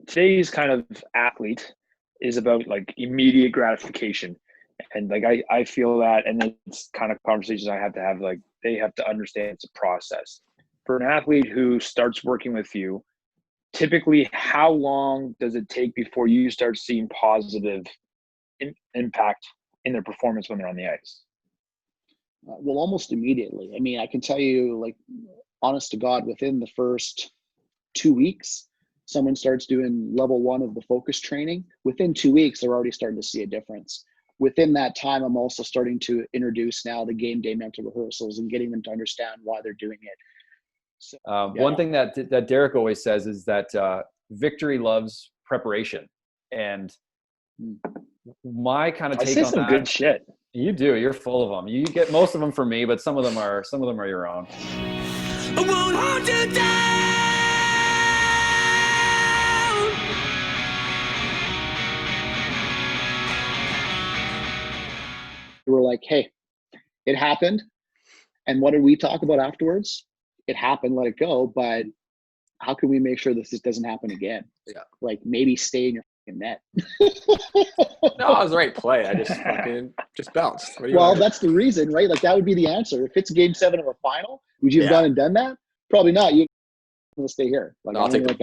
today's kind of athlete is about like immediate gratification. And like I feel that, and it's kind of conversations I have to have, like they have to understand it's a process. For an athlete who starts working with you, typically how long does it take before you start seeing positive impact in their performance when they're on the ice? Well, almost immediately. I mean, I can tell you, like, honest to God, within the first 2 weeks, someone starts doing level 1 of the focus training. Within 2 weeks, they're already starting to see a difference. Within that time, I'm also starting to introduce now the game day mental rehearsals and getting them to understand why they're doing it. So, one thing that Derek always says is that victory loves preparation. And my kind of take on some that, good shit. You do. You're full of them. You get most of them from me, but some of them are your own. I won't hold you down. We're like, hey, it happened. And what did we talk about afterwards? It happened, let it go. But how can we make sure this doesn't happen again? Yeah. Like maybe stay in your fucking net. No, it was the right play. I just bounced. Well, that's the reason, right? Like that would be the answer. If it's game 7 of a final, would you have gone and done that? Probably not. You will stay here. Like, no, I'll take the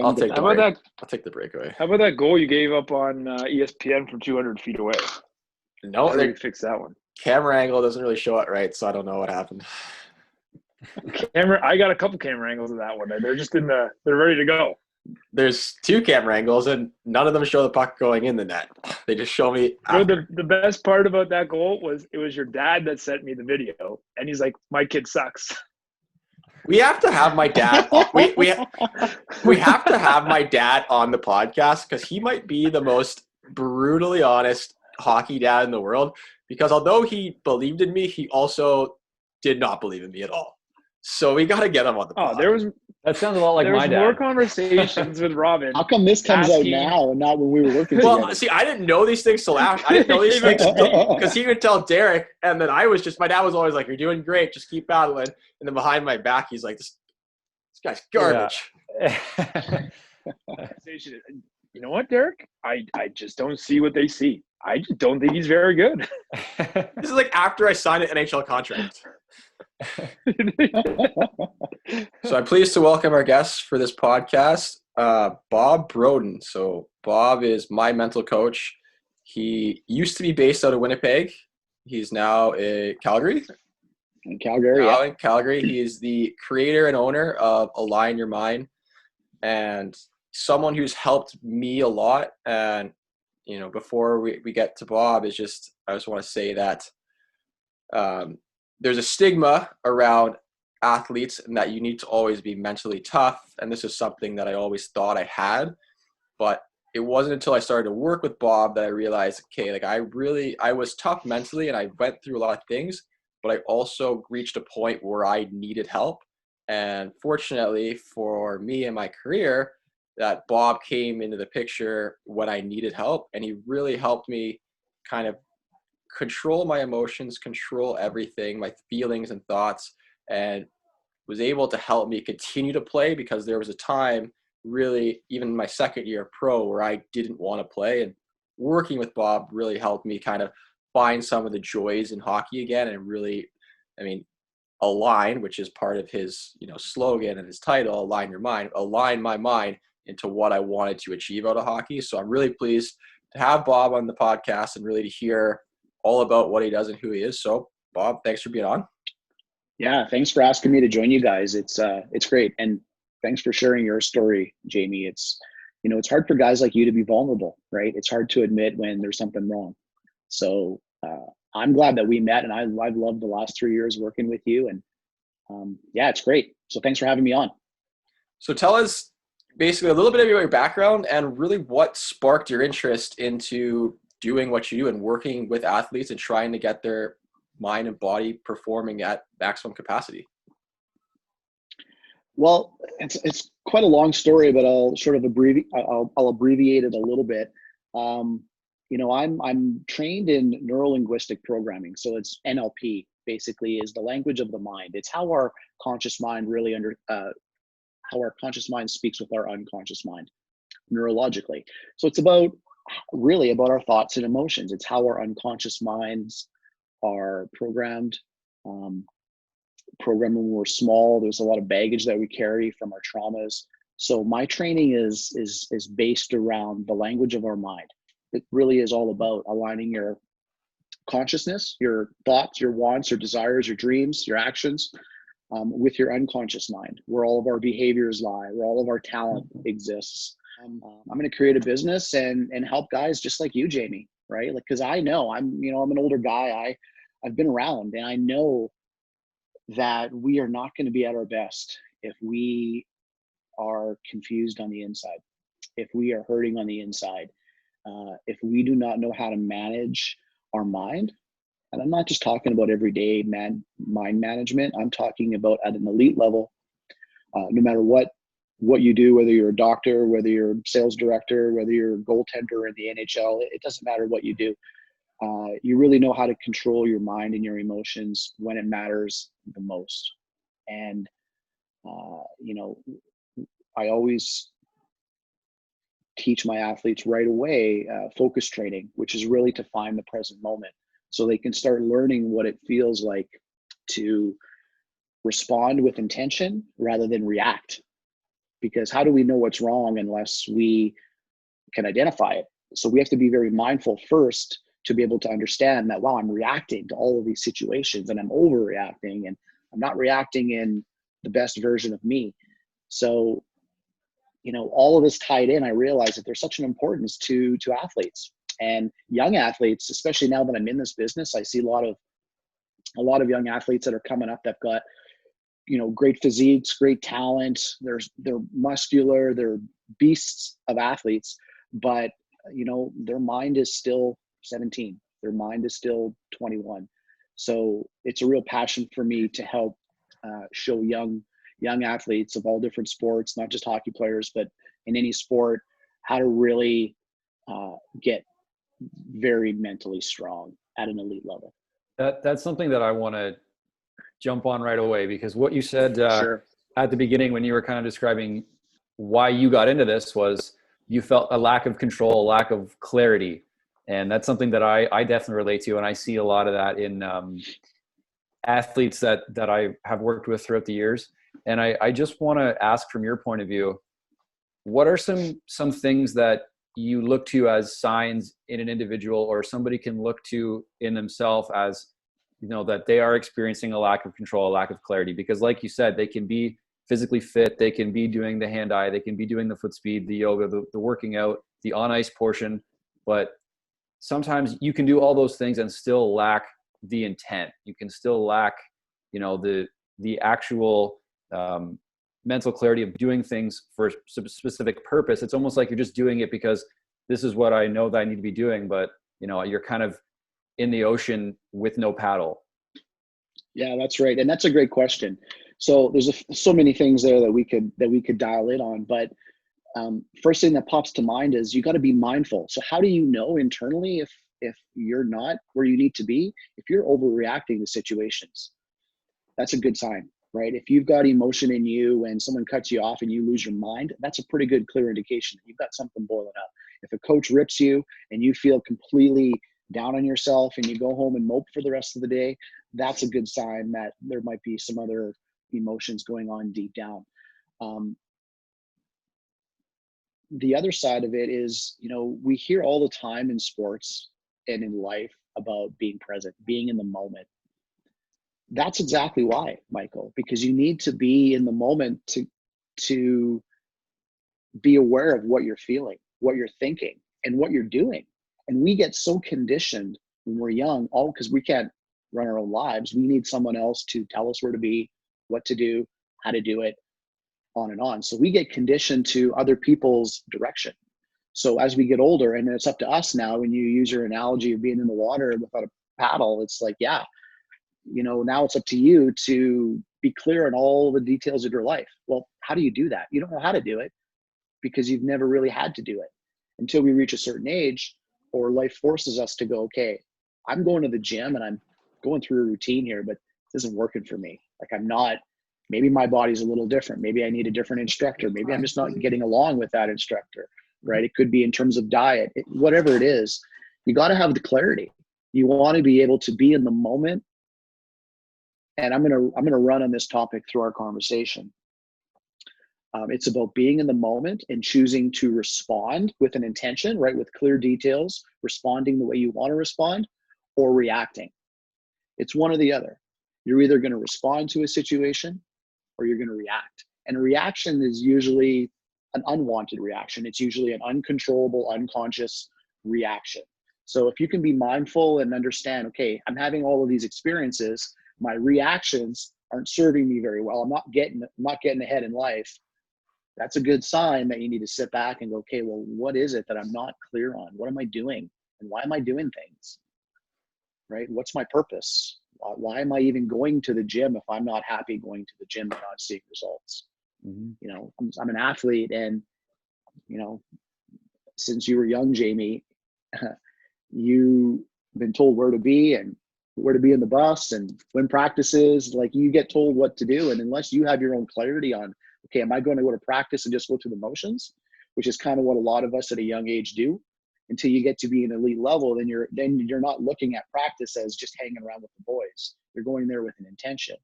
breakaway. How about that goal you gave up on ESPN from 200 feet away? No, they fixed that one. Camera angle doesn't really show it right, so I don't know what happened. I got a couple camera angles of that one. They're just they're ready to go. There's 2 camera angles, and none of them show the puck going in the net. They just show me. The best part about that goal was it was your dad that sent me the video, and he's like, "My kid sucks." We have to have my dad. We have to have my dad on the podcast because he might be the most brutally honest hockey dad in the world. Because although he believed in me, he also did not believe in me at all. So we got to get him on the pod. That sounds a lot like my dad. There was more conversations with Robin. How come this comes out now and not when we were working together? Well, see, I didn't know these things till after. I didn't know these things because he would tell Derek, and then my dad was always like, "You're doing great, just keep battling." And then behind my back, he's like, "This guy's garbage." Yeah. You know what, Derek? I just don't see what they see. I just don't think he's very good. This is like after I signed an NHL contract. So I'm pleased to welcome our guests for this podcast, Bob Broten. So Bob is my mental coach. He used to be based out of Winnipeg. He's now in Calgary. In Calgary, in Calgary. He is the creator and owner of Align Your Mind, and someone who's helped me a lot. And you know, before we get to Bob, I just want to say that there's a stigma around athletes and that you need to always be mentally tough. And this is something that I always thought I had, but it wasn't until I started to work with Bob that I realized, okay, like I was tough mentally and I went through a lot of things, but I also reached a point where I needed help. And fortunately for me and my career, that Bob came into the picture when I needed help, and he really helped me kind of control my emotions, control everything, my feelings and thoughts, and was able to help me continue to play because there was a time, really, even in my second year of pro, where I didn't want to play. And working with Bob really helped me kind of find some of the joys in hockey again and really, align, which is part of his, slogan and his title, Align Your Mind, align my mind into what I wanted to achieve out of hockey. So I'm really pleased to have Bob on the podcast and really to hear all about what he does and who he is. So Bob, thanks for being on. Yeah, thanks for asking me to join you guys. It's great. And thanks for sharing your story, Jamie. It's hard for guys like you to be vulnerable, right? It's hard to admit when there's something wrong. So I'm glad that we met, and I've loved the last 3 years working with you. And it's great. So thanks for having me on. So tell us basically a little bit of your background and really what sparked your interest into doing what you do and working with athletes and trying to get their mind and body performing at maximum capacity. Well, it's quite a long story, but I'll sort of I'll abbreviate it a little bit. I'm trained in neuro-linguistic programming. So it's NLP basically is the language of the mind. It's how our conscious mind how our conscious mind speaks with our unconscious mind. neurologically. So it's really about our thoughts and emotions. It's how our unconscious minds are programmed. Programmed when we're small. There's a lot of baggage that we carry from our traumas. So my training is based around the language of our mind. It really is all about aligning your consciousness, your thoughts, your wants, your desires, your dreams, your actions, with your unconscious mind, where all of our behaviors lie, where all of our talent exists. I'm going to create a business and help guys just like you, Jamie, right? Like, because I know I'm an older guy. I've been around, and I know that we are not going to be at our best if we are confused on the inside, if we are hurting on the inside, if we do not know how to manage our mind. And I'm not just talking about everyday mind management. I'm talking about at an elite level. No matter what you do, whether you're a doctor, whether you're a sales director, whether you're a goaltender in the NHL, it doesn't matter what you do. You really know how to control your mind and your emotions when it matters the most. And, I always teach my athletes right away focus training, which is really to find the present moment, so they can start learning what it feels like to respond with intention rather than react. Because how do we know what's wrong unless we can identify it? So we have to be very mindful first to be able to understand that, wow, I'm reacting to all of these situations and I'm overreacting and I'm not reacting in the best version of me. So, all of this tied in, I realize that there's such an importance to athletes and young athletes, especially now that I'm in this business. I see a lot of young athletes that are coming up that've got, great physiques, great talent. They're muscular, they're beasts of athletes, but their mind is still 17. Their mind is still 21. So it's a real passion for me to help show young athletes of all different sports, not just hockey players, but in any sport, how to really get very mentally strong at an elite level. That's something that I want to jump on right away, because what you said Sure. at the beginning when you were kind of describing why you got into this was you felt a lack of control, a lack of clarity. And that's something that I definitely relate to. And I see a lot of that in athletes that I have worked with throughout the years. And I just want to ask, from your point of view, what are some things that you look to as signs in an individual, or somebody can look to in themselves as, that they are experiencing a lack of control, a lack of clarity? Because like you said, they can be physically fit, they can be doing the hand-eye, they can be doing the foot speed, the yoga, the working out, the on-ice portion, but sometimes you can do all those things and still lack the intent. You can still lack, the actual mental clarity of doing things for a specific purpose. It's almost like you're just doing it because this is what I know that I need to be doing, but you're kind of in the ocean with no paddle. Yeah, that's right. And that's a great question. So there's so many things there that we could dial in on, but first thing that pops to mind is you got to be mindful. So how do you know internally if you're not where you need to be? If you're overreacting to situations, that's a good sign, right? If you've got emotion in you and someone cuts you off and you lose your mind, that's a pretty good, clear indication that you've got something boiling up. If a coach rips you and you feel completely down on yourself and you go home and mope for the rest of the day, that's a good sign that there might be some other emotions going on deep down. The other side of it is, we hear all the time in sports and in life about being present, being in the moment. That's exactly why, Michael, because you need to be in the moment to be aware of what you're feeling, what you're thinking, and what you're doing. And we get so conditioned when we're young, all because we can't run our own lives. We need someone else to tell us where to be, what to do, how to do it, on and on. So we get conditioned to other people's direction. So as we get older, and it's up to us now, when you use your analogy of being in the water without a paddle, it's like, now it's up to you to be clear on all the details of your life. Well, how do you do that? You don't know how to do it because you've never really had to do it until we reach a certain age, or life forces us to go, okay, I'm going to the gym and I'm going through a routine here, but this isn't working for me. Like maybe my body's a little different. Maybe I need a different instructor. Maybe I'm just not getting along with that instructor. right? It could be in terms of diet, whatever it is. You got to have the clarity. You want to be able to be in the moment. And I'm gonna run on this topic through our conversation. It's about being in the moment and choosing to respond with an intention, right? With clear details, responding the way you want to respond, or reacting. It's one or the other. You're either going to respond to a situation or you're going to react. And a reaction is usually an unwanted reaction. It's usually an uncontrollable, unconscious reaction. So if you can be mindful and understand, okay, I'm having all of these experiences, my reactions aren't serving me very well. I'm not getting ahead in life. That's a good sign that you need to sit back and go, okay, well, what is it that I'm not clear on? What am I doing? And why am I doing things? Right? What's my purpose? Why am I even going to the gym if I'm not happy going to the gym and not seeing results? Mm-hmm. You know, I'm an athlete, and, you know, since you were young, Jamie, you've been told where to be and where to be in the bus and when practices, like, you get told what to do. And unless you have your own clarity on, okay, am I going to go to practice and just go through the motions, which is kind of what a lot of us at a young age do, until you get to be an elite level, then you're not looking at practice as just hanging around with the boys. You're going there with an intention,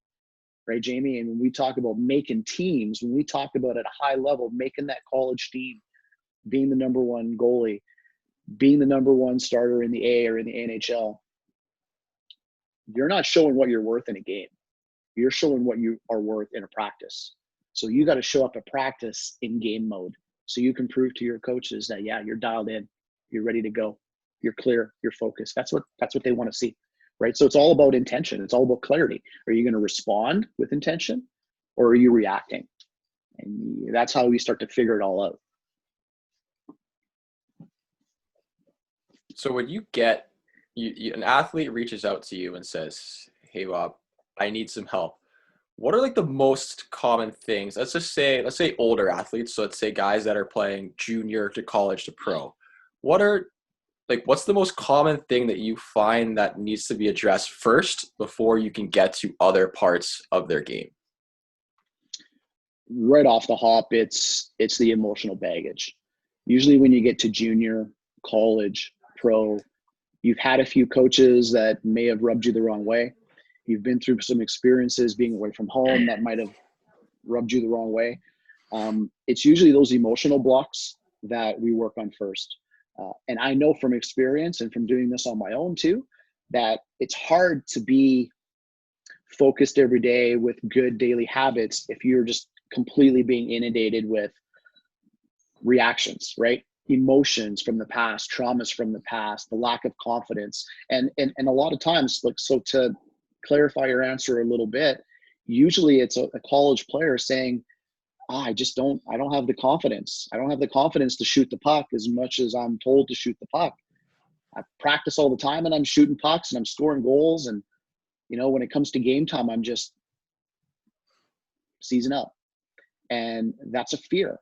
right, Jamie? And when we talk about making teams, when we talk about at a high level, making that college team, being the number one goalie, being the number one starter in the A or in the NHL, you're not showing what you're worth in a game. You're showing what you are worth in a practice. So you got to show up at practice in game mode so you can prove to your coaches that, yeah, you're dialed in, you're ready to go, you're clear, you're focused. That's what they want to see, right? So it's all about intention. It's all about clarity. Are you going to respond with intention, or are you reacting? And that's how we start to figure it all out. So when you get an athlete reaches out to you and says, hey, Bob, I need some help, what are like the most common things? Let's say older athletes. So let's say guys that are playing junior to college to pro. What's the most common thing that you find that needs to be addressed first before you can get to other parts of their game? Right off the hop, it's the emotional baggage. Usually when you get to junior, college, pro, you've had a few coaches that may have rubbed you the wrong way. You've been through some experiences being away from home that might have rubbed you the wrong way. It's usually those emotional blocks that we work on first. And I know from experience and from doing this on my own too, that it's hard to be focused every day with good daily habits if you're just completely being inundated with reactions, right? Emotions from the past, traumas from the past, the lack of confidence. And a lot of times, like, so to clarify your answer a little bit, usually it's a college player saying, I don't have the confidence. I don't have the confidence to shoot the puck as much as I'm told to shoot the puck. I practice all the time and I'm shooting pucks and I'm scoring goals. And, you know, when it comes to game time, I'm just seizing up. And that's a fear.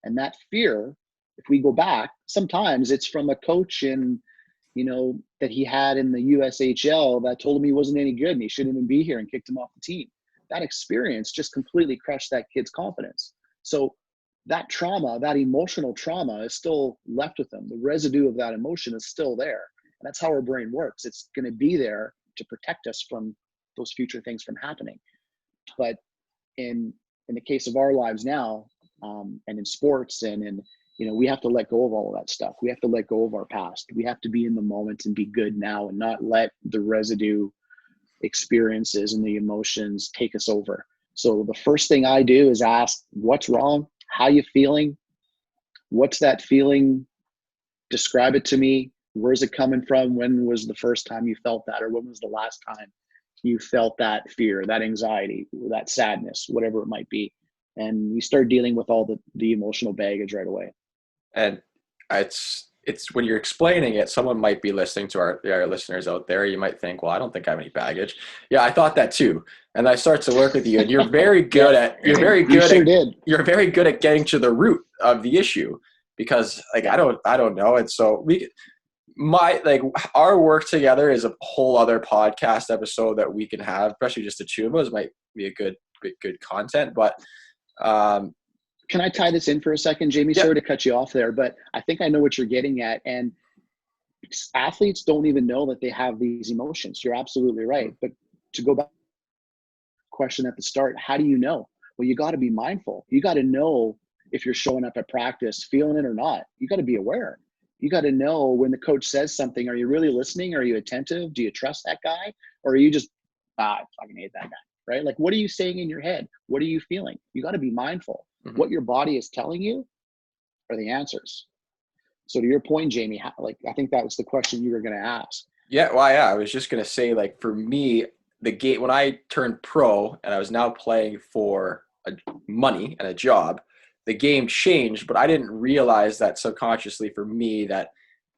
And that fear, if we go back, sometimes it's from a coach that he had in the USHL that told him he wasn't any good and he shouldn't even be here and kicked him off the team. That experience just completely crushed that kid's confidence. So that trauma, that emotional trauma, is still left with them. The residue of that emotion is still there. And that's how our brain works. It's going to be there to protect us from those future things from happening. But in the case of our lives now, and in sports and in, we have to let go of all of that stuff. We have to let go of our past. We have to be in the moment and be good now and not let the residue experiences and the emotions take us over. So the first thing I do is ask, what's wrong? How you feeling? What's that feeling? Describe it to me. Where's it coming from? When was the first time you felt that? Or when was the last time you felt that fear, that anxiety, that sadness, whatever it might be? And we start dealing with all the emotional baggage right away. And it's when you're explaining it, someone might be listening to our listeners out there. You might think, well, I don't think I have any baggage. Yeah, I thought that too. And I start to work with you, and you're very good you're very good at getting to the root of the issue, because like, I don't know. And so our work together is a whole other podcast episode that we can have, especially just the two of us. Might be a good content, but Can I tie this in for a second, Jamie? Yeah. Sorry to cut you off there, but I think I know what you're getting at. And athletes don't even know that they have these emotions. You're absolutely right. But to go back to the question at the start, how do you know? Well, you got to be mindful. You got to know if you're showing up at practice, feeling it or not. You got to be aware. You got to know when the coach says something, are you really listening? Are you attentive? Do you trust that guy? Or are you just, I fucking hate that guy, right? Like, what are you saying in your head? What are you feeling? You got to be mindful. What your body is telling you are the answers. So to your point, Jamie, I think that was the question you were going to ask. Yeah, well, yeah, I was just going to say, like, for me, the game, when I turned pro and I was now playing for money and a job, the game changed, but I didn't realize that subconsciously for me that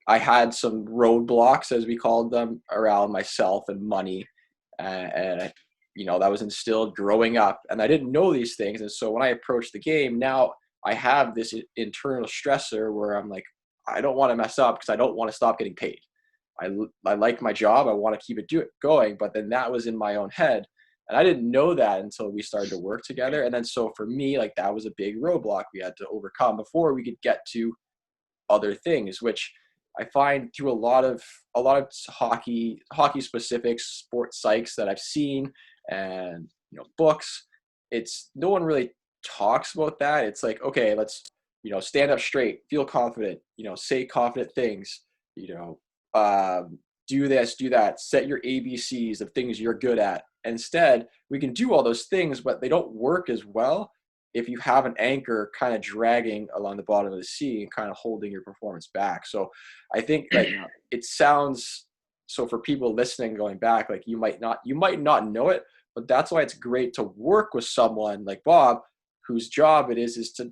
I had some roadblocks, as we called them, around myself and money. And that was instilled growing up, and I didn't know these things. And so when I approach the game, now I have this internal stressor where I'm like, I don't want to mess up because I don't want to stop getting paid. I like my job. I want to keep it going. But then that was in my own head. And I didn't know that until we started to work together. And then so for me, like, that was a big roadblock we had to overcome before we could get to other things, which I find through a lot of hockey specific sports psychs that I've seen and books. It's no one really talks about that. It's like, okay, let's stand up straight, feel confident, say confident things, do this, do that, set your ABCs of things you're good at. Instead, we can do all those things, but they don't work as well if you have an anchor kind of dragging along the bottom of the sea and kind of holding your performance back. So I think like it sounds, so for people listening, going back, like you might not know it, but that's why it's great to work with someone like Bob, whose job it is to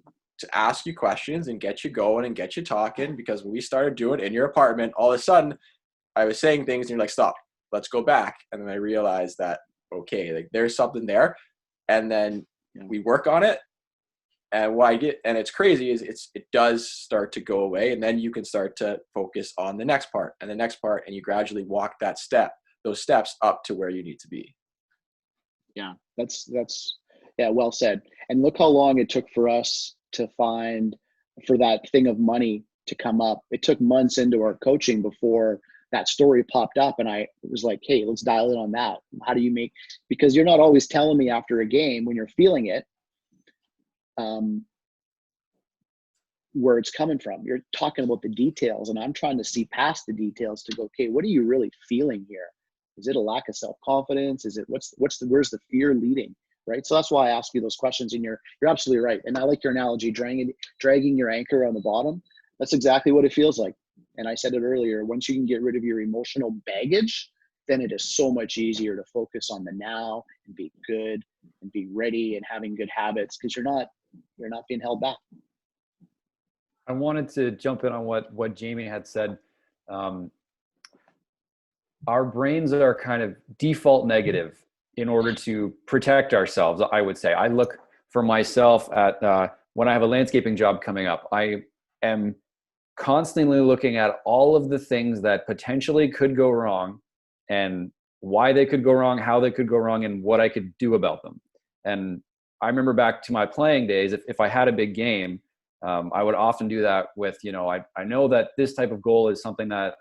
ask you questions and get you going and get you talking. Because when we started doing it in your apartment, all of a sudden I was saying things and you're like, stop, let's go back. And then I realized that, okay, like there's something there. And then we work on it. And what I get, and it's crazy, is it does start to go away. And then you can start to focus on the next part and the next part. And you gradually walk those steps up to where you need to be. Yeah, that's well said. And look how long it took for us to find, for that thing of money to come up. It took months into our coaching before that story popped up. And I was like, hey, let's dial in on that. How do you make, because you're not always telling me after a game when you're feeling it, where it's coming from. You're talking about the details, and I'm trying to see past the details to go, okay, what are you really feeling here? Is it a lack of self-confidence? Is it where's the fear leading? Right. So that's why I ask you those questions, and you're absolutely right. And I like your analogy, dragging your anchor on the bottom. That's exactly what it feels like. And I said it earlier, once you can get rid of your emotional baggage, then it is so much easier to focus on the now and be good and be ready and having good habits, because you're not being held back. I wanted to jump in on what Jamie had said. Our brains are kind of default negative in order to protect ourselves, I would say. I look for myself at when I have a landscaping job coming up, I am constantly looking at all of the things that potentially could go wrong and why they could go wrong, how they could go wrong, and what I could do about them. And I remember back to my playing days, if I had a big game, I would often do that with, I know that this type of goal is something that,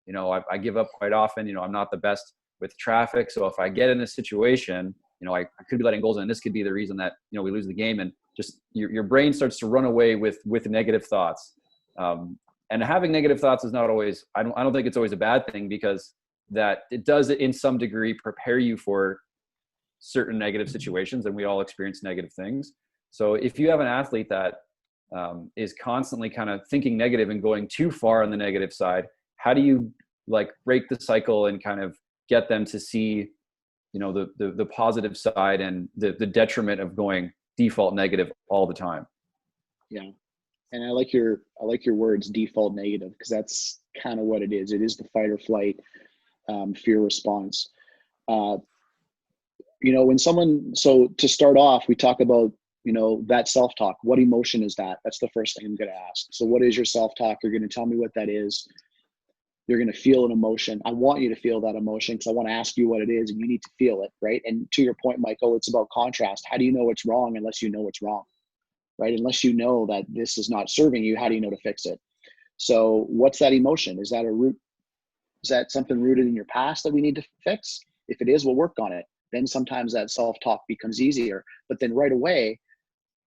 I give up quite often. I'm not the best with traffic. So if I get in this situation, I could be letting goals in, and this could be the reason that, we lose the game. And just your brain starts to run away with negative thoughts. And having negative thoughts is not always, I don't think it's always a bad thing, because that it does in some degree prepare you for certain negative situations, and we all experience negative things. So if you have an athlete that is constantly kind of thinking negative and going too far on the negative side, how do you break the cycle and kind of get them to see, the positive side and the detriment of going default negative all the time? Yeah. And I like your words, default negative, because that's kind of what it is. It is the fight or flight fear response. When so to start off, we talk about, that self-talk. What emotion is that? That's the first thing I'm going to ask. So what is your self-talk? You're going to tell me what that is. You're going to feel an emotion. I want you to feel that emotion, because I want to ask you what it is, and you need to feel it, right? And to your point, Michael, it's about contrast. How do you know what's wrong unless you know what's wrong? right? Unless you know that this is not serving you, how do you know to fix it? So what's that emotion? Is that a root? Is that something rooted in your past that we need to fix? If it is, we'll work on it. Then sometimes that self-talk becomes easier. But then right away,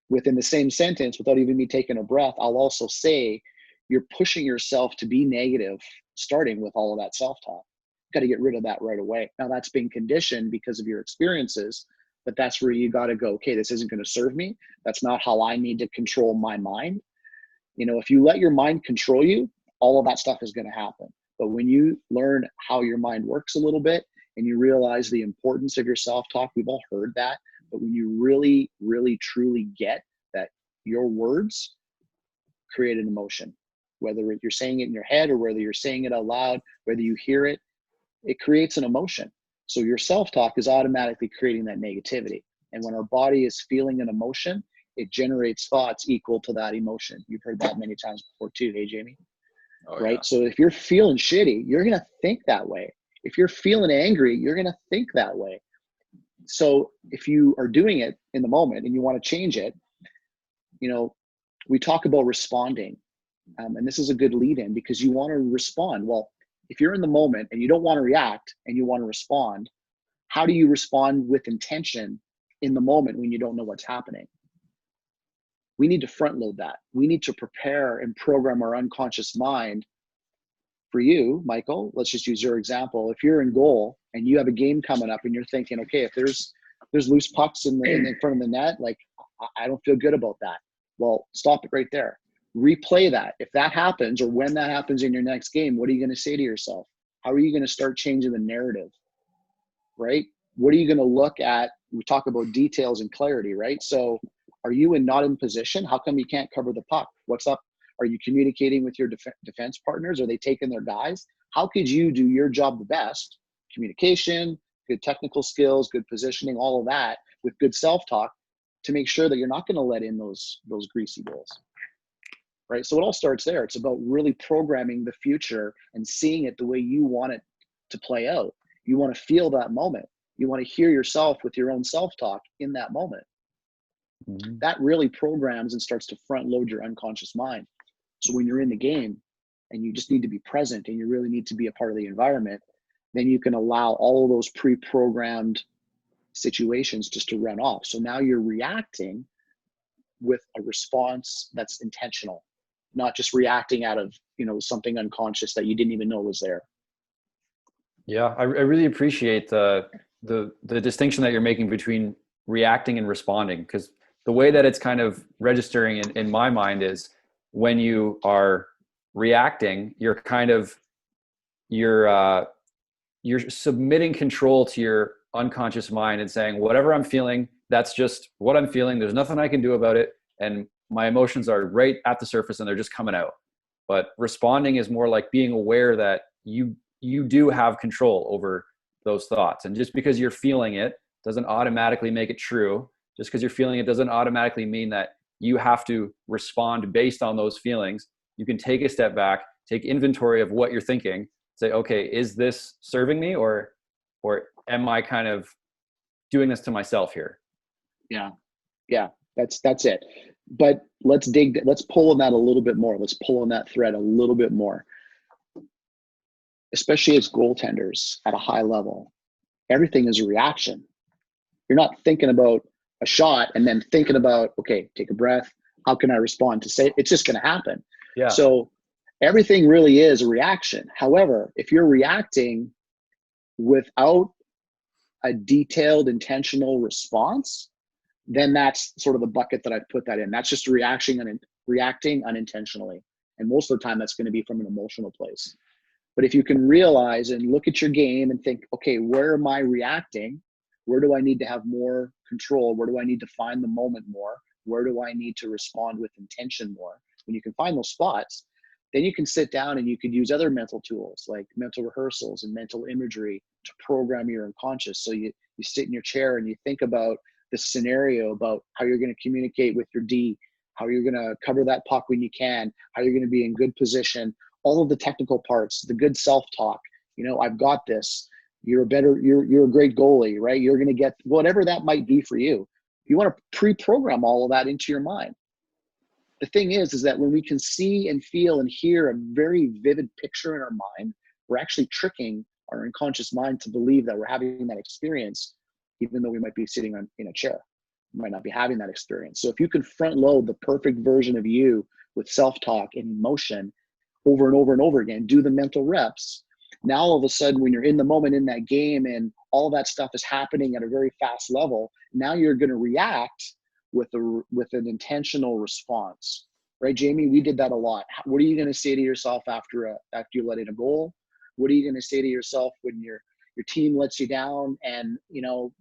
within the same sentence, without even me taking a breath, I'll also say, you're pushing yourself to be negative, starting with all of that self-talk. Got to get rid of that right away. Now that's been conditioned because of your experiences, but that's where you got to go, okay, this isn't going to serve me. That's not how I need to control my mind. You know, if you let your mind control you, all of that stuff is going to happen. But when you learn how your mind works a little bit and you realize the importance of your self-talk, we've all heard that, but when you really, really, truly get that your words create an emotion, whether you're saying it in your head or whether you're saying it out loud, whether you hear it, it creates an emotion. So your self-talk is automatically creating that negativity. And when our body is feeling an emotion, it generates thoughts equal to that emotion. You've heard that many times before too. Hey, Jamie? Oh, right? yeah. So if you're feeling shitty, you're going to think that way. If you're feeling angry, you're going to think that way. So if you are doing it in the moment and you want to change it, you know, we talk about responding. And this is a good lead in because you want to respond. Well, if you're in the moment and you don't want to react and you want to respond, how do you respond with intention in the moment when you don't know what's happening? We need to front load that. We need to prepare and program our unconscious mind. For you, Michael, let's just use your example. If you're in goal and you have a game coming up and you're thinking, okay, if there's loose pucks in front of the net, like I don't feel good about that. Well, stop it right there. Replay that. If that happens or when that happens in your next game, what are you going to say to yourself? How are you going to start changing the narrative, right? What are you going to look at? We talk about details and clarity, right? So are you not in position? How come you can't cover the puck? What's up? Are you communicating with your defense partners? Are they taking their guys? How could you do your job the best? Communication, good technical skills, good positioning, all of that with good self-talk to make sure that you're not going to let in those greasy goals, right? So it all starts there. It's about really programming the future and seeing it the way you want it to play out. You want to feel that moment. You want to hear yourself with your own self-talk in that moment. Mm-hmm. That really programs and starts to front load your unconscious mind. So when you're in the game and you just need to be present and you really need to be a part of the environment, then you can allow all of those pre-programmed situations just to run off. So now you're reacting with a response that's intentional, not just reacting out of, something unconscious that you didn't even know was there. Yeah, I really appreciate the distinction that you're making between reacting and responding, because the way that it's kind of registering in my mind is when you are reacting, you're submitting control to your unconscious mind and saying, whatever I'm feeling, that's just what I'm feeling. There's nothing I can do about it. And my emotions are right at the surface and they're just coming out. But responding is more like being aware that you do have control over those thoughts. And just because you're feeling it doesn't automatically make it true. Just because you're feeling it doesn't automatically mean that you have to respond based on those feelings. You can take a step back, take inventory of what you're thinking, say, okay, is this serving me or am I kind of doing this to myself here? Yeah, that's it. But let's pull on that a little bit more. Let's pull on that thread a little bit more. Especially as goaltenders at a high level, everything is a reaction. You're not thinking about a shot and then thinking about, okay, take a breath. How can I respond to say it's just going to happen? Yeah. So everything really is a reaction. However, if you're reacting without a detailed, intentional response, then that's sort of the bucket that I'd put that in. That's just reacting unintentionally. And most of the time that's going to be from an emotional place. But if you can realize and look at your game and think, okay, where am I reacting? Where do I need to have more control? Where do I need to find the moment more? Where do I need to respond with intention more? When you can find those spots, then you can sit down and you could use other mental tools like mental rehearsals and mental imagery to program your unconscious. So you sit in your chair and you think about the scenario about how you're going to communicate with your D, how you're going to cover that puck when you can, how you're going to be in good position, all of the technical parts, the good self-talk, I've got this, you're a great goalie, right? You're going to get whatever that might be for you. You want to pre-program all of that into your mind. the thing is that when we can see and feel and hear a very vivid picture in our mind, we're actually tricking our unconscious mind to believe that we're having that experience, even though we might be sitting in a chair. We might not be having that experience. So if you can front load the perfect version of you with self-talk and emotion over and over and over again, do the mental reps. Now, all of a sudden, when you're in the moment in that game and all that stuff is happening at a very fast level, now you're going to react with an intentional response, right, Jamie? We did that a lot. What are you going to say to yourself after you let in a goal? What are you going to say to yourself when your team lets you down and,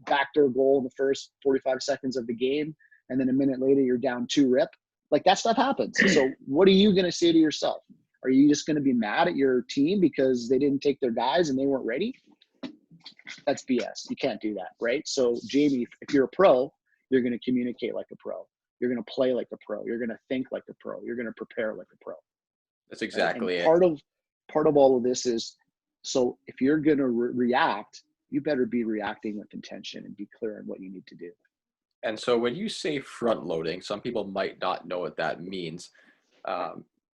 backdoor goal in the first 45 seconds of the game, and then a minute later you're down 2-rip? Like, that stuff happens. So what are you going to say to yourself? Are you just going to be mad at your team because they didn't take their guys and they weren't ready? That's BS. You can't do that, right? So, Jamie, if you're a pro, you're going to communicate like a pro. You're going to play like a pro. You're going to think like a pro. You're going to prepare like a pro. That's exactly and it. Part of all of this is, so if you're going to react, you better be reacting with intention and be clear on what you need to do. And so when you say front loading, some people might not know what that means.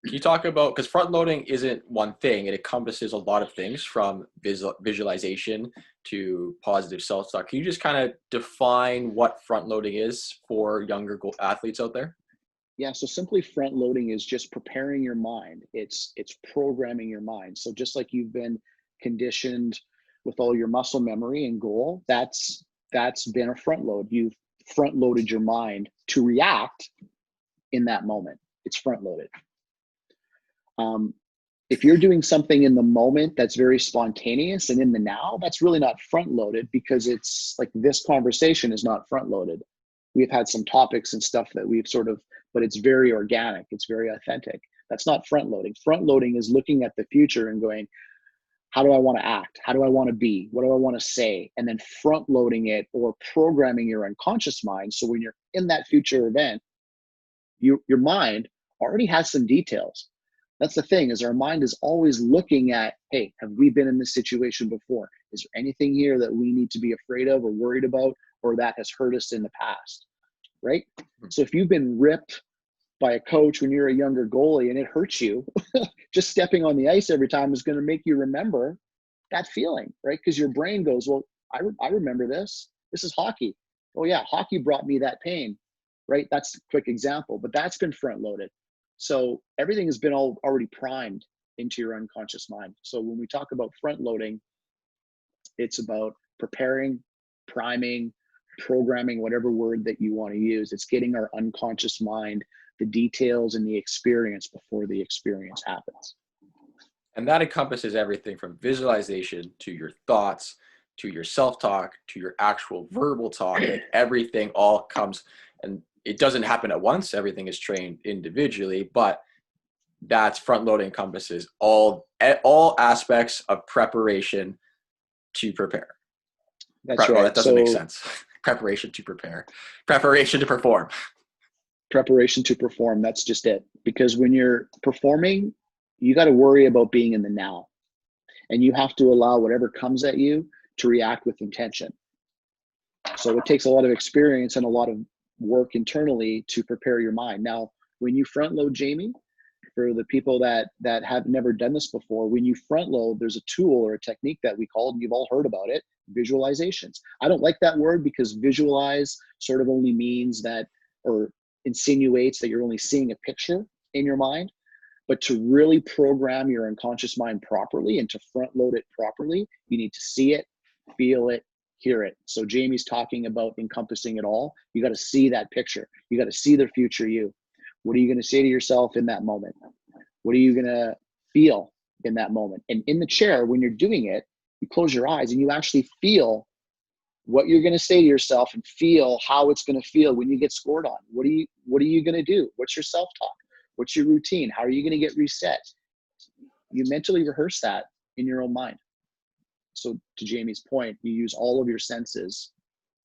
Can you talk about, because front loading isn't one thing, it encompasses a lot of things from visualization to positive self-talk. Can you just kind of define what front loading is for younger athletes out there? Yeah, so simply front loading is just preparing your mind. It's programming your mind. So just like you've been conditioned with all your muscle memory and goal, that's been a front load. You've front loaded your mind to react in that moment. It's front loaded. If you're doing something in the moment that's very spontaneous and in the now, that's really not front loaded, because it's like this conversation is not front loaded. We've had some topics and stuff that we've but it's very organic. It's very authentic. That's not front loading. Front loading is looking at the future and going, how do I want to act? How do I want to be? What do I want to say? And then front loading it or programming your unconscious mind. So when you're in that future event, your mind already has some details. That's the thing, is our mind is always looking at, hey, have we been in this situation before? Is there anything here that we need to be afraid of or worried about, or that has hurt us in the past, right? So if you've been ripped by a coach when you're a younger goalie and it hurts you, just stepping on the ice every time is going to make you remember that feeling, right? Because your brain goes, well, I remember this. This is hockey. Oh yeah, hockey brought me that pain, right? That's a quick example, but that's been front loaded. So everything has been already primed into your unconscious mind. So when we talk about front loading, it's about preparing, priming, programming, whatever word that you want to use. It's getting our unconscious mind the details and the experience before the experience happens. And that encompasses everything from visualization to your thoughts, to your self-talk, to your actual verbal talk. Like everything all comes, and it doesn't happen at once. Everything is trained individually, but that's front loading encompasses all aspects of preparation to prepare. That's right. Well, that doesn't make sense. Preparation to prepare. Preparation to perform. Preparation to perform. That's just it. Because when you're performing, you got to worry about being in the now. And you have to allow whatever comes at you to react with intention. So it takes a lot of experience and a lot of work internally to prepare your mind. Now, when you front load, Jamie, for the people that have never done this before, when you front load, there's a tool or a technique that we call, and you've all heard about it, visualizations. I don't like that word because visualize sort of only means that, or insinuates that you're only seeing a picture in your mind. But to really program your unconscious mind properly and to front load it properly, you need to see it, feel it, hear it. So Jamie's talking about encompassing it all. You got to see that picture. You got to see the future you. What are you going to say to yourself in that moment? What are you going to feel in that moment? And in the chair, when you're doing it, you close your eyes and you actually feel what you're going to say to yourself and feel how it's going to feel when you get scored on. What are you going to do? What's your self-talk? What's your routine? How are you going to get reset? You mentally rehearse that in your own mind. So to Jamie's point, you use all of your senses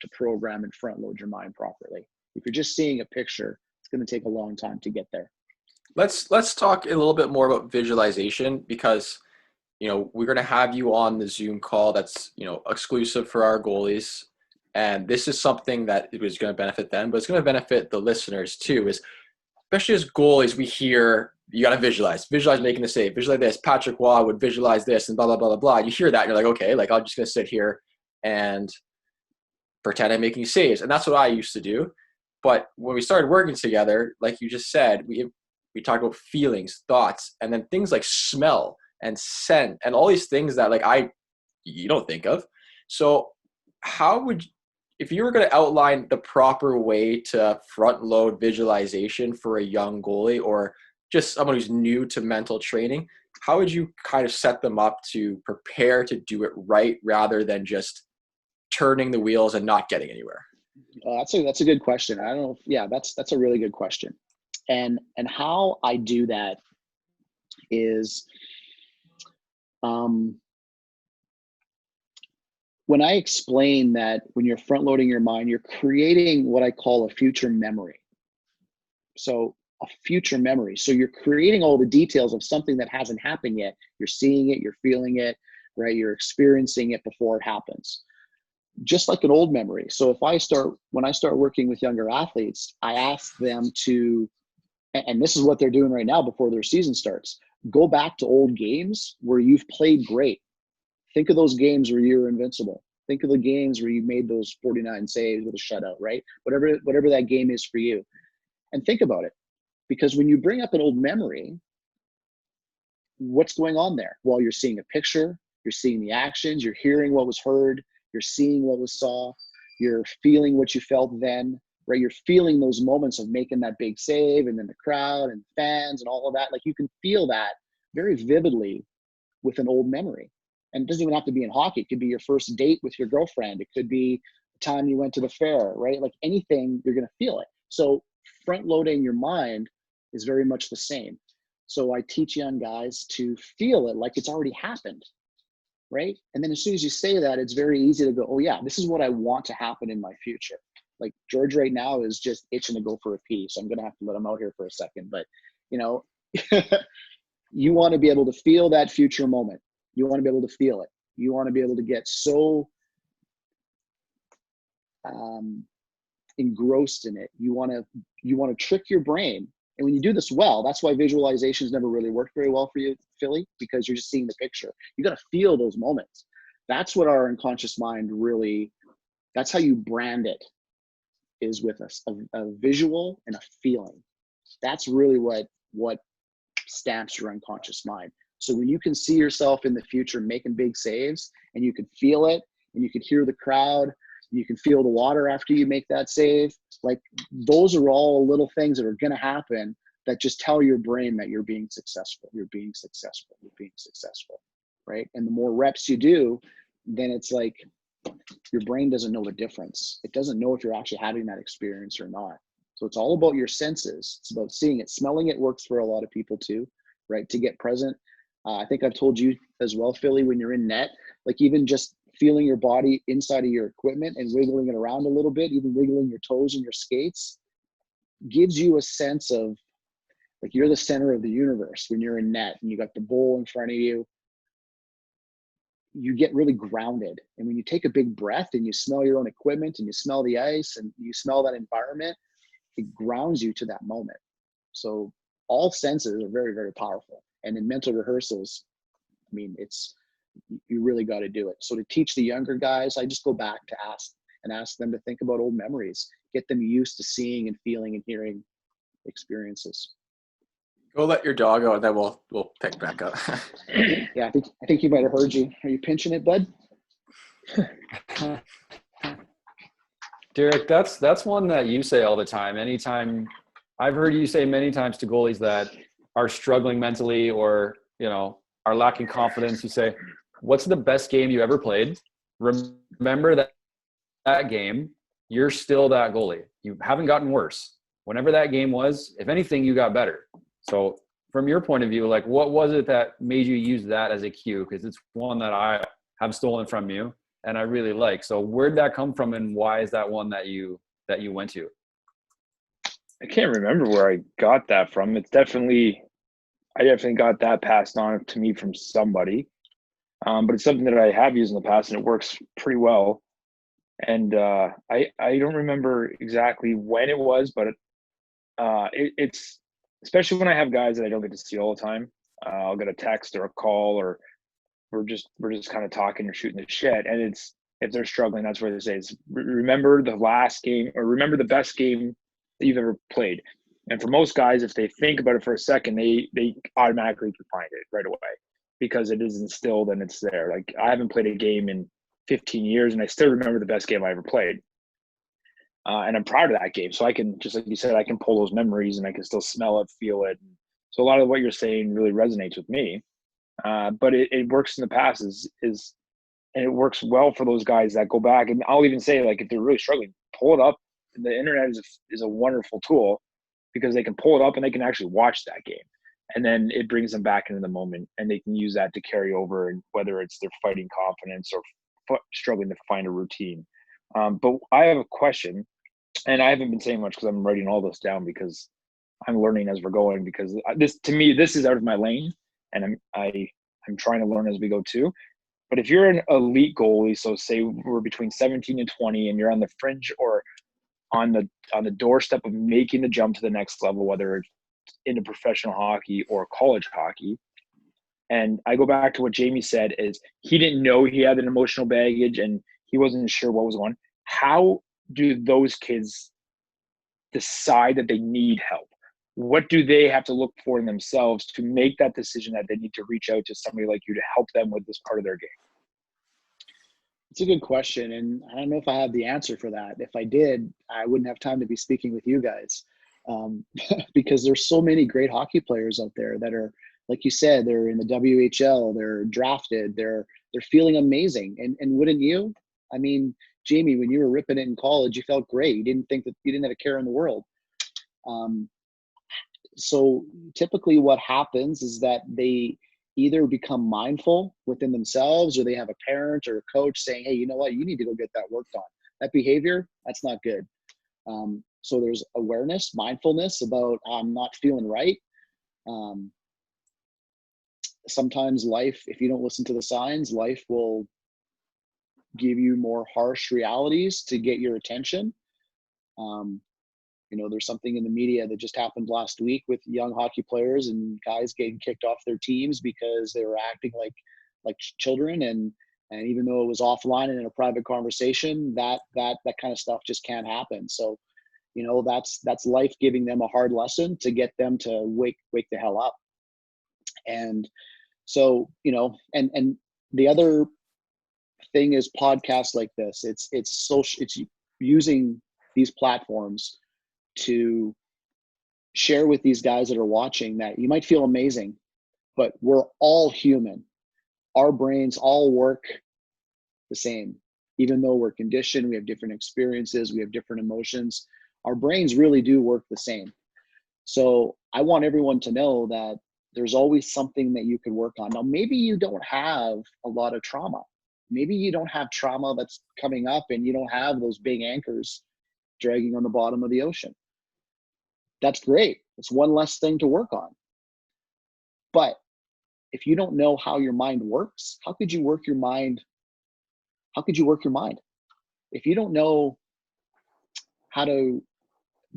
to program and front load your mind properly. If you're just seeing a picture, it's going to take a long time to get there. Let's talk a little bit more about visualization, because we're going to have you on the Zoom call that's exclusive for our goalies, and this is something that it was going to benefit them, but it's going to benefit the listeners too. Is especially as goalies, we hear you got to visualize making the save, visualize this. Patrick Waugh would visualize this and blah, blah, blah, blah, blah. You hear that and you're like, okay, like I'm just going to sit here and pretend I'm making saves. And that's what I used to do. But when we started working together, like you just said, we talked about feelings, thoughts, and then things like smell and scent and all these things that like you don't think of. So how would, if you were going to outline the proper way to front load visualization for a young goalie or just someone who's new to mental training, how would you kind of set them up to prepare to do it right rather than just turning the wheels and not getting anywhere? That's a good question. I don't know. Yeah, that's a really good question. And how I do that is, when I explain that when you're front loading your mind, you're creating what I call a future memory. So a future memory. So you're creating all the details of something that hasn't happened yet. You're seeing it, you're feeling it, right? You're experiencing it before it happens. Just like an old memory. So when I start working with younger athletes, I ask them to, and this is what they're doing right now before their season starts, go back to old games where you've played great. Think of those games where you were invincible. Think of the games where you made those 49 saves with a shutout, right? Whatever that game is for you. And think about it. Because when you bring up an old memory, what's going on there? Well, you're seeing a picture, you're seeing the actions, you're hearing what was heard, you're seeing what was saw, you're feeling what you felt then, right? You're feeling those moments of making that big save and then the crowd and fans and all of that. Like you can feel that very vividly with an old memory. And it doesn't even have to be in hockey. It could be your first date with your girlfriend. It could be the time you went to the fair, right? Like anything, you're going to feel it. So front loading your mind is very much the same. So I teach young guys to feel it like it's already happened, right? And then as soon as you say that, it's very easy to go, oh yeah, this is what I want to happen in my future. Like George right now is just itching to go for a pee. So I'm going to have to let him out here for a second. But, you know, you want to be able to feel that future moment. You want to be able to feel it. You want to be able to get so engrossed in it. You want to trick your brain. And when you do this well, that's why visualizations never really worked very well for you, Philly, because you're just seeing the picture. You got to feel those moments. That's what our unconscious mind really, that's how you brand it, is with a visual and a feeling. That's really what stamps your unconscious mind. So when you can see yourself in the future making big saves and you can feel it and you can hear the crowd, you can feel the water after you make that save, like those are all little things that are going to happen that just tell your brain that you're being successful, you're being successful, you're being successful, right? And the more reps you do, then it's like your brain doesn't know the difference. It doesn't know if you're actually having that experience or not. So it's all about your senses. It's about seeing it. Smelling it works for a lot of people too, right? To get present. I think I've told you as well, Philly, when you're in net, like even just feeling your body inside of your equipment and wiggling it around a little bit, even wiggling your toes and your skates, gives you a sense of like you're the center of the universe when you're in net and you got the bowl in front of you. You get really grounded. And when you take a big breath and you smell your own equipment and you smell the ice and you smell that environment, it grounds you to that moment. So all senses are very, very powerful. And in mental rehearsals, I mean, you really got to do it. So to teach the younger guys, I just go back to ask them to think about old memories, get them used to seeing and feeling and hearing experiences. Go let your dog out, and then we'll pick back up. Yeah, I think he might have heard you. Are you pinching it, bud? Derek, that's one that you say all the time. Anytime I've heard you say many times to goalies that are struggling mentally or, you know, are lacking confidence, you say, what's the best game you ever played? Remember that game, you're still that goalie. You haven't gotten worse. Whenever that game was, if anything, you got better. So from your point of view, like what was it that made you use that as a cue? Because it's one that I have stolen from you and I really like. So where'd that come from and why is that one that you went to? I can't remember where I got that from. I definitely got that passed on to me from somebody. But it's something that I have used in the past and it works pretty well. And I don't remember exactly when it was, but it's especially when I have guys that I don't get to see all the time. I'll get a text or a call, or we're just kind of talking or shooting the shit. And it's, if they're struggling, that's where they say is remember the last game, or remember the best game that you've ever played. And for most guys, if they think about it for a second, they automatically can find it right away because it is instilled and it's there. Like, I haven't played a game in 15 years and I still remember the best game I ever played. And I'm proud of that game. So I can, just like you said, I can pull those memories and I can still smell it, feel it. So a lot of what you're saying really resonates with me. But it works in the past and it works well for those guys that go back. And I'll even say, like, if they're really struggling, pull it up. The internet is a wonderful tool because they can pull it up and they can actually watch that game. And then it brings them back into the moment and they can use that to carry over, and whether it's their fighting confidence or struggling to find a routine. But I have a question, and I haven't been saying much because I'm writing all this down because I'm learning as we're going, because this, to me, this is out of my lane, and I'm trying to learn as we go too. But if you're an elite goalie, so say we're between 17 and 20 and you're on the fringe or on the doorstep of making the jump to the next level, whether it's into professional hockey or college hockey. And I go back to what Jamie said, is he didn't know he had an emotional baggage and he wasn't sure what was going on. How do those kids decide that they need help? What do they have to look for in themselves to make that decision that they need to reach out to somebody like you to help them with this part of their game? It's a good question, and I don't know if I have the answer for that. If I did, I wouldn't have time to be speaking with you guys, because there's so many great hockey players out there that are, like you said, they're in the WHL, they're drafted, they're feeling amazing. And wouldn't you? I mean, Jamie, when you were ripping it in college, you felt great. You didn't think that you didn't have a care in the world. So typically what happens is that they either become mindful within themselves, or they have a parent or a coach saying, hey, you know what, you need to go get that worked on. That behavior, that's not good. So there's awareness, mindfulness about, I'm not feeling right. Sometimes life, if you don't listen to the signs, life will give you more harsh realities to get your attention. There's something in the media that just happened last week with young hockey players and guys getting kicked off their teams because they were acting like children. And even though it was offline and in a private conversation, that kind of stuff just can't happen. So, that's life giving them a hard lesson to get them to wake the hell up. And so, and the other thing is podcasts like this. It's social. It's using these platforms to share with these guys that are watching that you might feel amazing, but we're all human. Our brains all work the same. Even though we're conditioned, we have different experiences, we have different emotions. Our brains really do work the same. So I want everyone to know that there's always something that you can work on. Now, maybe you don't have a lot of trauma. Maybe you don't have trauma that's coming up and you don't have those big anchors dragging on the bottom of the ocean. That's great. It's one less thing to work on. But if you don't know how your mind works, how could you work your mind? How could you work your mind? If you don't know how to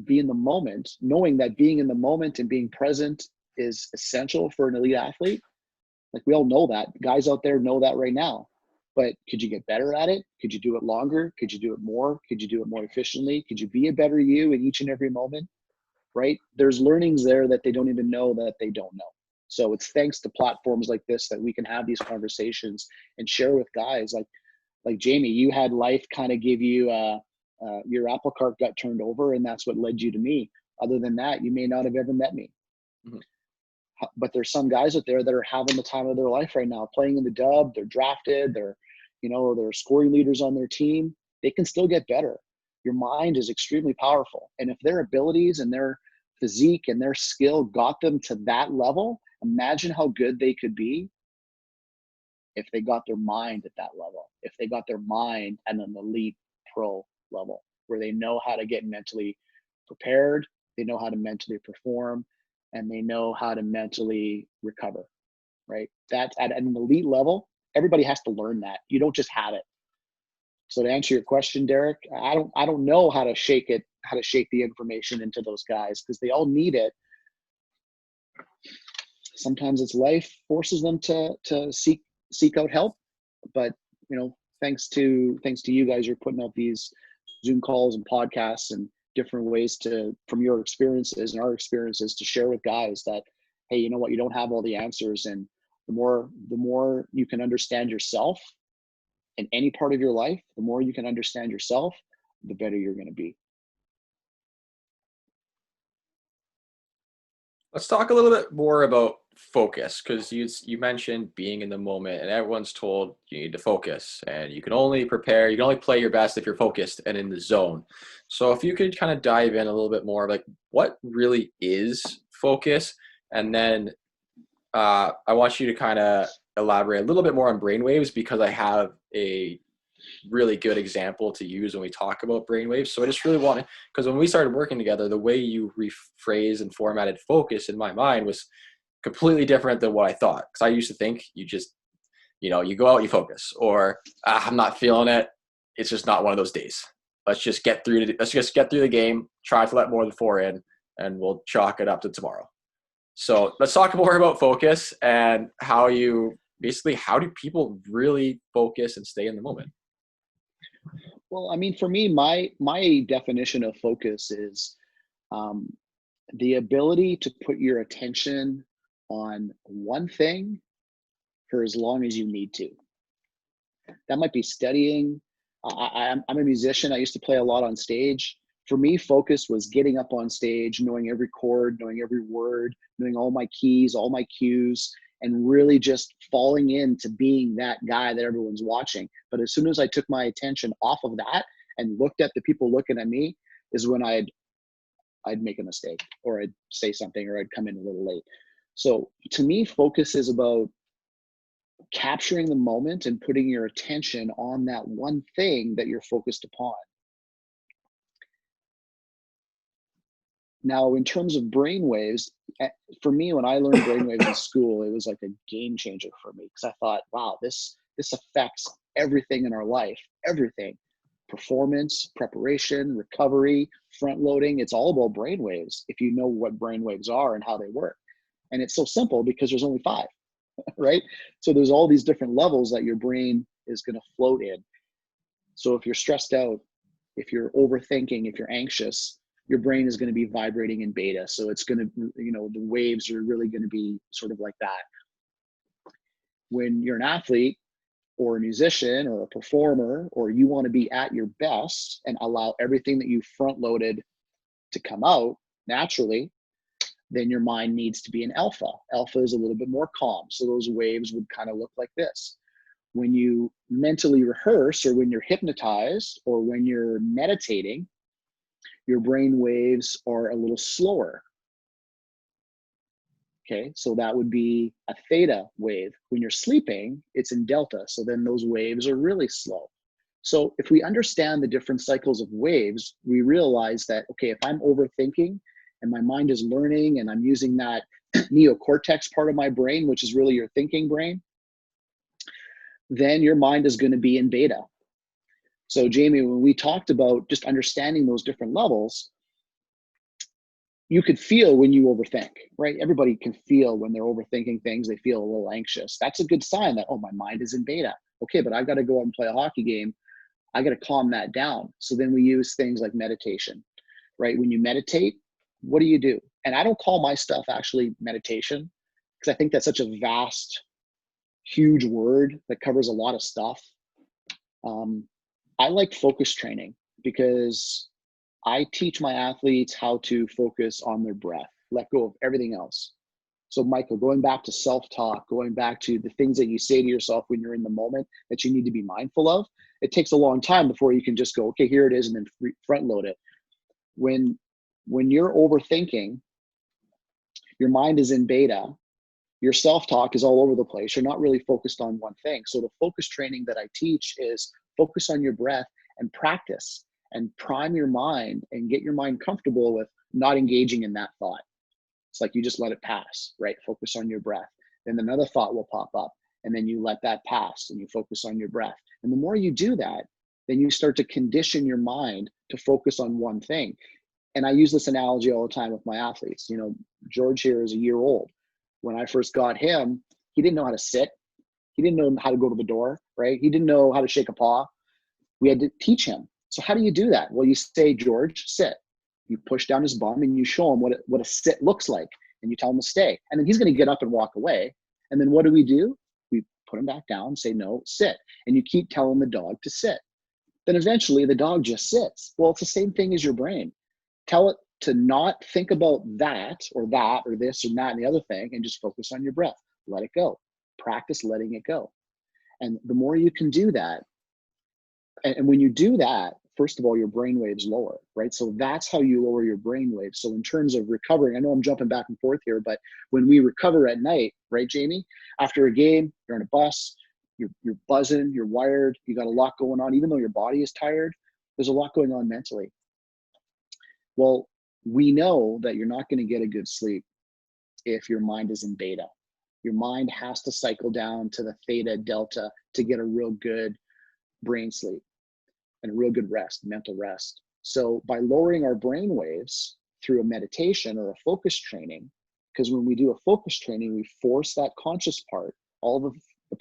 be in the moment, knowing that being in the moment and being present is essential for an elite athlete. Like, we all know that. Guys out there know that right now. But could you get better at it? Could you do it longer? Could you do it more? Could you do it more efficiently? Could you be a better you in each and every moment? Right? There's learnings there that they don't even know that they don't know. So it's thanks to platforms like this that we can have these conversations and share with guys like Jamie. You had life kind of give you your apple cart got turned over, and that's what led you to me. Other than that, you may not have ever met me. Mm-hmm. But there's some guys out there that are having the time of their life right now, playing in the dub. They're drafted. They're scoring leaders on their team. They can still get better. Your mind is extremely powerful. And if their abilities and their physique and their skill got them to that level, imagine how good they could be if they got their mind at that level, if they got their mind at an elite pro level where they know how to get mentally prepared, they know how to mentally perform, and they know how to mentally recover, right? That's at an elite level. Everybody has to learn that. You don't just have it. So to answer your question, Derek, I don't know how to shake the information into those guys, because they all need it. Sometimes it's life forces them to seek out help, but thanks to you guys, you're putting out these Zoom calls and podcasts and different ways from your experiences and our experiences to share with guys that, hey, you know what, you don't have all the answers, and the more you can understand yourself in any part of your life, the more you can understand yourself, the better you're going to be. Let's talk a little bit more about focus, because you mentioned being in the moment, and everyone's told you need to focus, and you can only play your best if you're focused and in the zone. So if you could kind of dive in a little bit more, like what really is focus, and then I want you to kind of elaborate a little bit more on brainwaves, because I have a really good example to use when we talk about brainwaves. So I just really want to, because when we started working together, the way you rephrased and formatted focus in my mind was completely different than what I thought. Because I used to think you just, you go out, you focus, or I'm not feeling it. It's just not one of those days. Let's just get through the game, try to let more than 4 in, and we'll chalk it up to tomorrow. So let's talk more about focus and how do people really focus and stay in the moment? Well, I mean, for me, my definition of focus is the ability to put your attention on one thing for as long as you need to. That might be studying. I'm a musician. I used to play a lot on stage. For me, focus was getting up on stage, knowing every chord, knowing every word, knowing all my keys, all my cues, and really just falling into being that guy that everyone's watching. But as soon as I took my attention off of that and looked at the people looking at me, is when I'd make a mistake, or I'd say something, or I'd come in a little late. So to me, focus is about capturing the moment and putting your attention on that one thing that you're focused upon. Now, in terms of brainwaves, for me, when I learned brainwaves in school, it was like a game changer for me, because I thought, wow, this affects everything in our life, everything. Performance, preparation, recovery, front loading. It's all about brainwaves if you know what brainwaves are and how they work. And it's so simple because there's only 5, right? So there's all these different levels that your brain is going to float in. So if you're stressed out, if you're overthinking, if you're anxious, your brain is going to be vibrating in beta. So it's going to, the waves are really going to be sort of like that. When you're an athlete or a musician or a performer, or you want to be at your best and allow everything that you front loaded to come out naturally, then your mind needs to be in alpha. Alpha is a little bit more calm. So those waves would kind of look like this. When you mentally rehearse, or when you're hypnotized, or when you're meditating, your brain waves are a little slower. Okay, so that would be a theta wave. When you're sleeping, it's in delta. So then those waves are really slow. So if we understand the different cycles of waves, we realize that, okay, if I'm overthinking and my mind is learning and I'm using that neocortex part of my brain, which is really your thinking brain, then your mind is going to be in beta. So Jamie, when we talked about just understanding those different levels, you could feel when you overthink, right? Everybody can feel when they're overthinking things, they feel a little anxious. That's a good sign that, oh, my mind is in beta. Okay, but I've got to go out and play a hockey game. I got to calm that down. So then we use things like meditation, right? When you meditate, what do you do? And I don't call my stuff actually meditation, because I think that's such a vast, huge word that covers a lot of stuff. I like focus training because I teach my athletes how to focus on their breath, let go of everything else. So Michael, going back to self-talk, going back to the things that you say to yourself when you're in the moment that you need to be mindful of, it takes a long time before you can just go, okay, here it is, and then front load it. When you're overthinking, your mind is in beta, your self-talk is all over the place. You're not really focused on one thing. So the focus training that I teach is focus on your breath and practice and prime your mind and get your mind comfortable with not engaging in that thought. It's like you just let it pass, right? Focus on your breath. Then another thought will pop up, and then you let that pass and you focus on your breath. And the more you do that, then you start to condition your mind to focus on one thing. And I use this analogy all the time with my athletes. You know, George here is a year old. When I first got him, he didn't know how to sit. He didn't know how to go to the door, right? He didn't know how to shake a paw. We had to teach him. So how do you do that? Well, you say, George, sit. You push down his bum and you show him what a sit looks like. And you tell him to stay. And then he's going to get up and walk away. And then what do? We put him back down, say, no, sit. And you keep telling the dog to sit. Then eventually the dog just sits. Well, it's the same thing as your brain. Tell it to not think about that or this or that and the other thing, and just focus on your breath. Let it go. Practice letting it go. And the more you can do that, and when you do that, first of all, your brain waves lower, right? So that's how you lower your brain waves. So in terms of recovering, I know I'm jumping back and forth here, but when we recover at night, right, Jamie, after a game, you're on a bus, you're buzzing, you're wired, you got a lot going on, even though your body is tired, there's a lot going on mentally. Well, we know that you're not going to get a good sleep if your mind is in beta. Your mind has to cycle down to the theta delta to get a real good brain sleep and a real good rest, mental rest. So by lowering our brain waves through a meditation or a focus training, because when we do a focus training, we force that conscious part, all the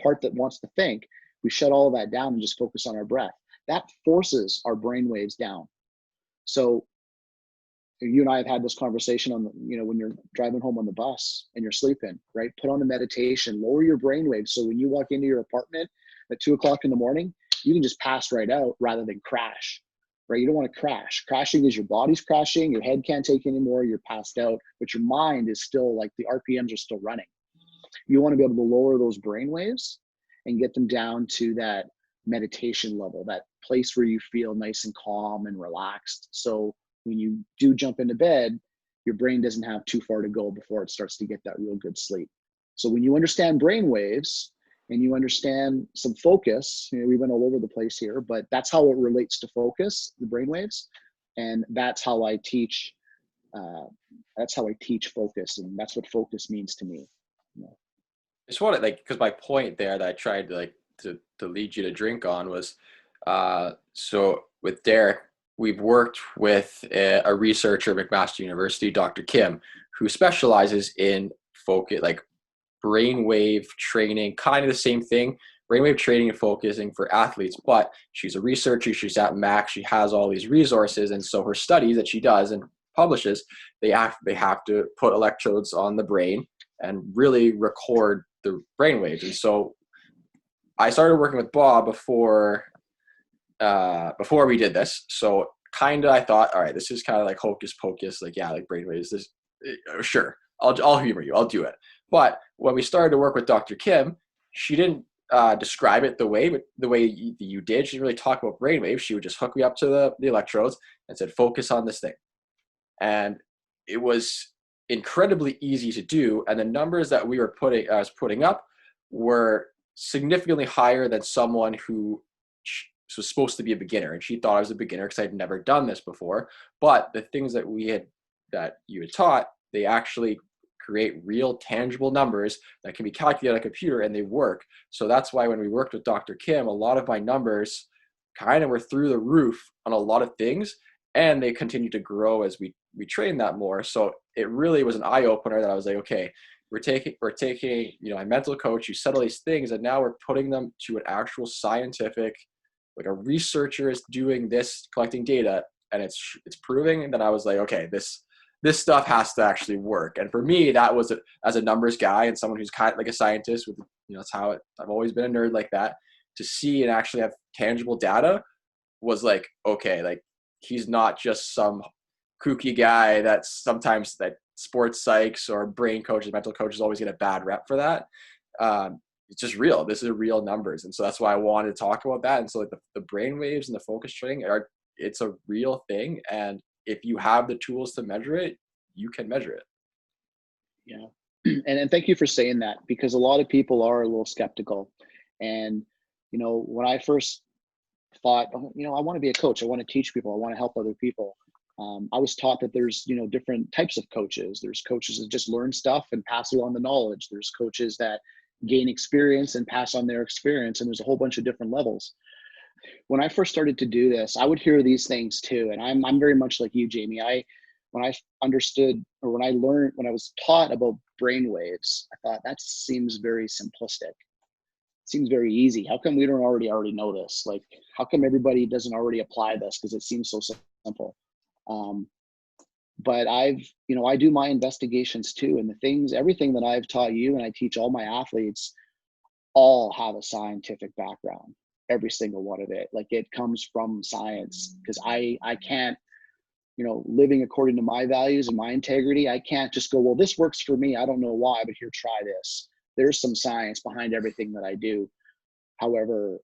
part that wants to think, we shut all of that down and just focus on our breath. That forces our brain waves down. So you and I have had this conversation on when you're driving home on the bus and you're sleeping, right? Put on the meditation, lower your brain waves. So when you walk into your apartment at 2:00 in the morning, you can just pass right out rather than crash, right? You don't want to crash. Crashing is your body's crashing, your head can't take anymore, you're passed out, but your mind is still like the RPMs are still running. You want to be able to lower those brain waves and get them down to that meditation level, that place where you feel nice and calm and relaxed. So when you do jump into bed, your brain doesn't have too far to go before it starts to get that real good sleep. So when you understand brain waves and you understand some focus, we went all over the place here, but that's how it relates to focus, the brain waves. And that's how I teach. Focus, and that's what focus means to me. I just want to because my point there that I tried to lead you to drink on was, so with Derek, we've worked with a researcher at McMaster University, Dr. Kim, who specializes in focus, like brainwave training, kind of the same thing, brainwave training and focusing for athletes. But she's a researcher, she's at Mac, she has all these resources, and so her studies that she does and publishes, they have to put electrodes on the brain and really record the brainwaves. And so I started working with Bob before we did this. So kind of I thought, all right, this is kind of like hocus pocus, like brainwaves. This sure, I'll humor you, I'll do it. But when we started to work with Dr. Kim, she didn't describe it the way you did. She didn't really talk about brainwaves. She would just hook me up to the electrodes and said, focus on this thing. And it was incredibly easy to do. And the numbers that I was putting up were significantly higher than someone who was supposed to be a beginner. And she thought I was a beginner because I'd never done this before. But the things that you had taught, they actually create real tangible numbers that can be calculated on a computer, and they work. So that's why when we worked with Dr. Kim, a lot of my numbers kind of were through the roof on a lot of things, and they continue to grow as we train that more. So it really was an eye opener that I was like, okay, we're taking a mental coach, you said all these things, and now we're putting them to an actual scientific, like a researcher is doing this, collecting data, and it's proving that I was like, okay, this stuff has to actually work. And for me, that was as a numbers guy and someone who's kind of like a scientist with, that's how I've always been a nerd like that, to see and actually have tangible data was like, okay, like he's not just some kooky guy that sometimes that sports psychs or brain coaches, mental coaches always get a bad rep for that. It's just real. This is real numbers. And so that's why I wanted to talk about that. And so like the brain waves and the focus training it's a real thing. And if you have the tools to measure it, you can measure it. Yeah. And thank you for saying that, because a lot of people are a little skeptical. And, when I first thought, I want to be a coach, I want to teach people, I want to help other people. I was taught that there's, different types of coaches. There's coaches that just learn stuff and pass along the knowledge. There's coaches that gain experience and pass on their experience. And there's a whole bunch of different levels. when I first started to do this, I would hear these things too. And I'm very much like you, Jamie. When I understood, or when I learned, when I was taught about brain waves, I thought that seems very simplistic. Seems very easy. How come we don't already know this? Like, how come everybody doesn't already apply this? Because it seems so simple. But I do my investigations too, and everything that I've taught you and I teach all my athletes all have a scientific background. Every single one of it, like it comes from science. Because I can't, living according to my values and my integrity, I can't just go, well, this works for me. I don't know why, but here, try this. There's some science behind everything that I do. However,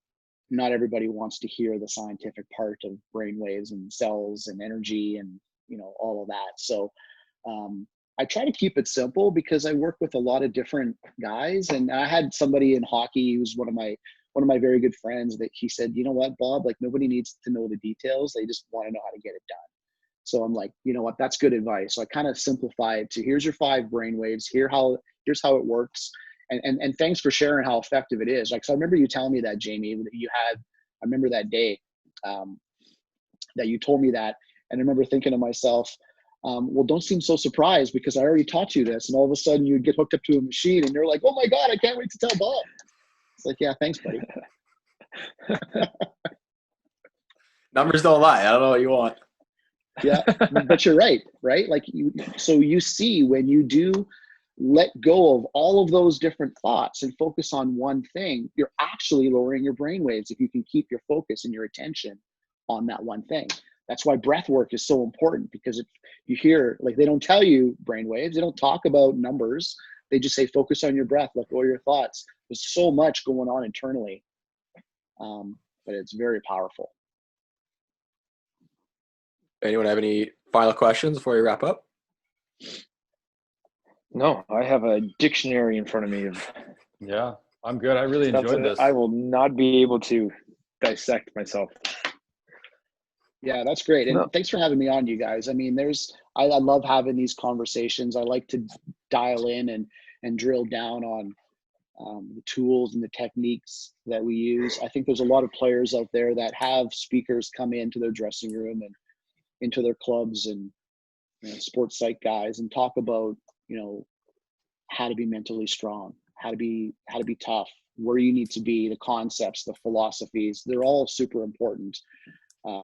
not everybody wants to hear the scientific part of brainwaves and cells and energy and, all of that. So I try to keep it simple because I work with a lot of different guys. And I had somebody in hockey who's one of my very good friends that he said, you know what, Bob, like nobody needs to know the details. They just want to know how to get it done. So I'm like, you know what, that's good advice. So I kind of simplify it to here's your 5 brainwaves, here's how it works. And thanks for sharing how effective it is. Like, so I remember you telling me that, Jamie, that I remember that day that you told me that. And I remember thinking to myself, well, don't seem so surprised because I already taught you this. And all of a sudden you'd get hooked up to a machine and you're like, oh my God, I can't wait to tell Bob. It's like, yeah, thanks, buddy. Numbers don't lie. I don't know what you want. Yeah, but you're right? Like so you see when you do let go of all of those different thoughts and focus on one thing, you're actually lowering your brain waves if you can keep your focus and your attention on that one thing. That's why breath work is so important, because if you hear, like, they don't tell you brain waves, they don't talk about numbers. They just say, focus on your breath, let go of your thoughts. There's so much going on internally, but it's very powerful. Anyone have any final questions before we wrap up? No, I have a dictionary in front of me. Yeah, I'm good. I really enjoyed this. I will not be able to dissect myself. Yeah, that's great. And thanks for having me on, you guys. I mean, I love having these conversations. I like to dial in and drill down on the tools and the techniques that we use. I think there's a lot of players out there that have speakers come into their dressing room and into their clubs and sports psych guys and talk about, how to be mentally strong, how to be tough, where you need to be, the concepts, the philosophies. They're all super important.